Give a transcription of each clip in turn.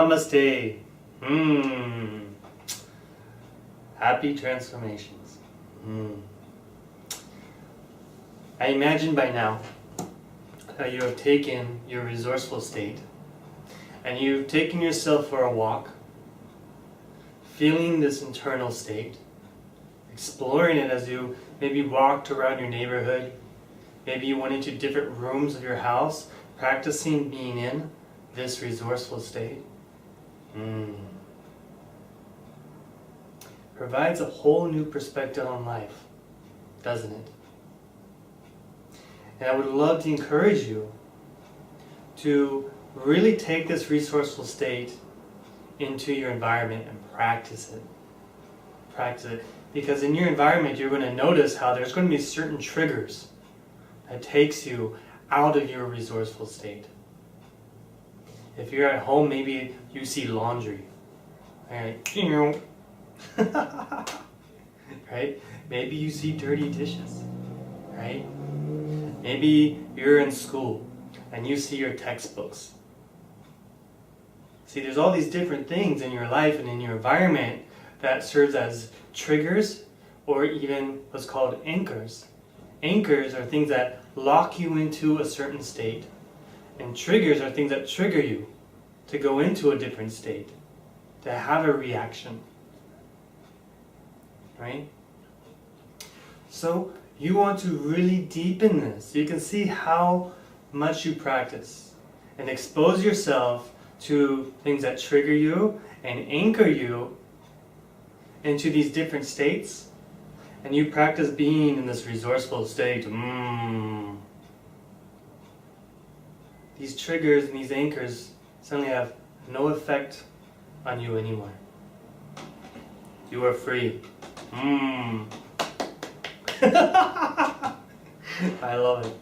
Namaste. Happy transformations. I imagine by now that you have taken your resourceful state and you've taken yourself for a walk, feeling this internal state, exploring it as you maybe walked around your neighborhood, maybe you went into different rooms of your house, practicing being in this resourceful state. Provides a whole new perspective on life, doesn't it? And I would love to encourage you to really take this resourceful state into your environment and practice it. Practice it. Because in your environment, you're going to notice how there's going to be certain triggers that takes you out of your resourceful state. If you're at home, maybe you see laundry. Right? Right? Maybe you see dirty dishes. Right? Maybe you're in school and you see your textbooks. See, there's all these different things in your life and in your environment that serves as triggers or even what's called anchors. Anchors are things that lock you into a certain state. And triggers are things that trigger you to go into a different state, to have a reaction. Right? So you want to really deepen this. You can see how much you practice and expose yourself to things that trigger you and anchor you into these different states. And you practice being in this resourceful state. These triggers and these anchors suddenly have no effect on you anymore. You are free. I love it.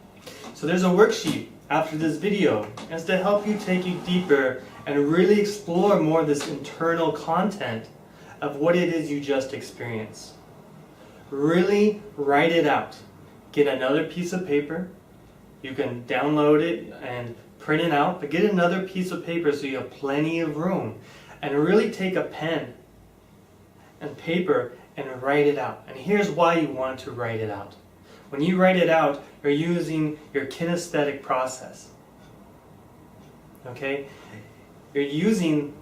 So there's a worksheet after this video. It's to help you take you deeper and really explore more of this internal content of what it is you just experienced. Really write it out. Get another piece of paper. You can download it and print it out, but get another piece of paper so you have plenty of room. And really take a pen and paper and write it out. And here's why you want to write it out. When you write it out, you're using your kinesthetic process. Okay? You're using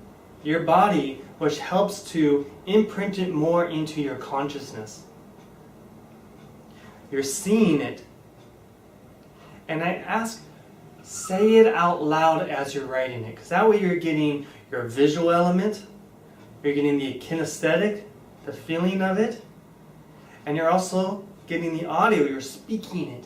your body, which helps to imprint it more into your consciousness. You're seeing it. And I ask, say it out loud as you're writing it, because that way you're getting your visual element, you're getting the kinesthetic, the feeling of it, and you're also getting the audio, you're speaking it.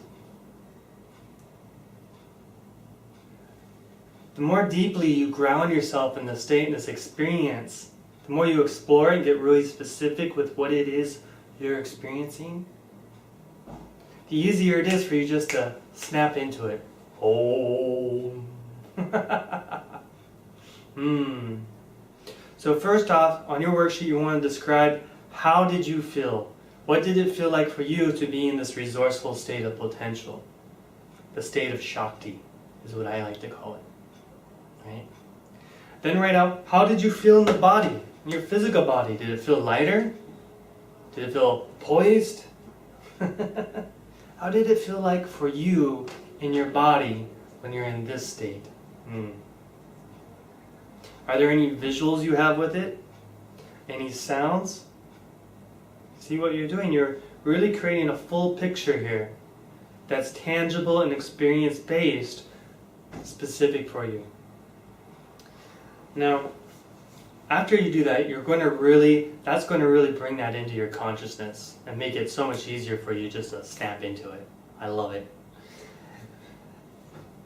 The more deeply you ground yourself in the state, in this experience, the more you explore and get really specific with what it is you're experiencing, the easier it is for you just to snap into it. So first off, on your worksheet you want to describe how did you feel? What did it feel like for you to be in this resourceful state of potential? The state of Shakti is what I like to call it. Right? Then write out, how did you feel in the body, in your physical body? Did it feel lighter? Did it feel poised? How did it feel like for you in your body when you're in this state? Are there any visuals you have with it? Any sounds? See what you're doing? You're really creating a full picture here that's tangible and experience-based, specific for you. Now, after you do that, that's going to really bring that into your consciousness and make it so much easier for you just to snap into it. I love it.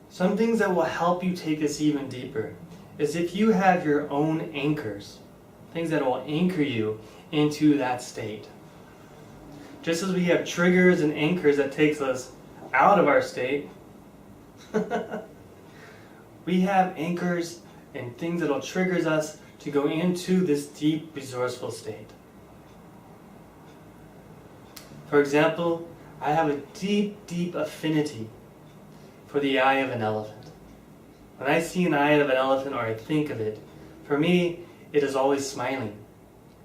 Some things that will help you take this even deeper is if you have your own anchors, things that will anchor you into that state. Just as we have triggers and anchors that takes us out of our state, we have anchors and things that will trigger us to go into this deep resourceful state. For example, I have a deep, deep affinity for the eye of an elephant. When I see an eye of an elephant or I think of it, For me, it is always smiling.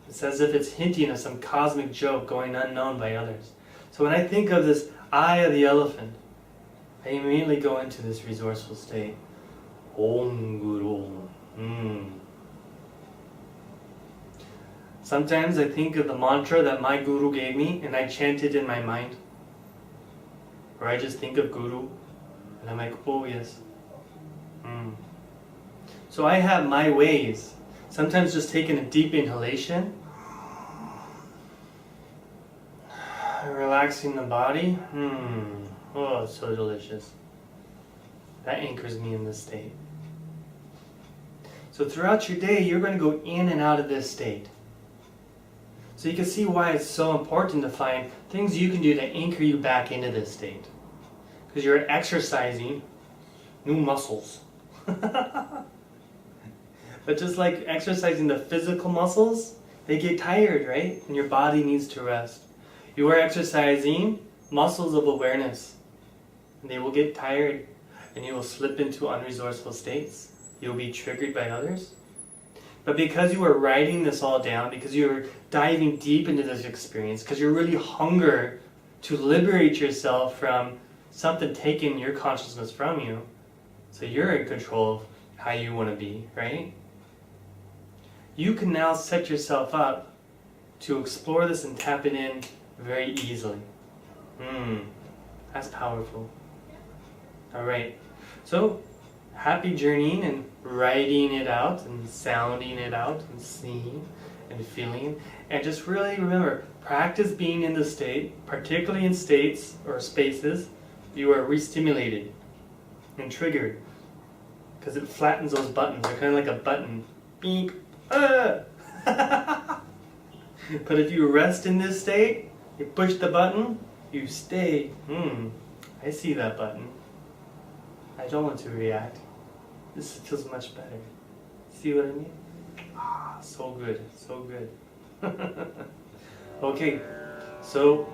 It's as if it's hinting of some cosmic joke going unknown by others. So when I think of this eye of the elephant, I immediately go into this resourceful state. Om Guru. Sometimes I think of the mantra that my guru gave me and I chant it in my mind. Or I just think of Guru and I'm like, oh yes. So I have my ways. Sometimes just taking a deep inhalation, relaxing the body. Oh, it's so delicious. That anchors me in this state. So throughout your day, you're going to go in and out of this state. So you can see why it's so important to find things you can do to anchor you back into this state. Because you're exercising new muscles. But just like exercising the physical muscles, they get tired, right? And your body needs to rest. You are exercising muscles of awareness. And they will get tired and you will slip into unresourceful states. You'll be triggered by others. But because you are writing this all down, because you're diving deep into this experience, because you're really hunger to liberate yourself from something taking your consciousness from you, so you're in control of how you want to be, right? You can now set yourself up to explore this and tap it in very easily. That's powerful. Alright, so happy journeying and writing it out and sounding it out and seeing and feeling. And just really remember, practice being in the state, particularly in states or spaces you are re-stimulated and triggered. Because it flattens those buttons. They're kind of like a button. Beep. But if you rest in this state, you push the button, you stay. I see that button. I don't want to react. This feels much better. See what I mean? So good, so good. Okay, so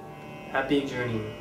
happy journey.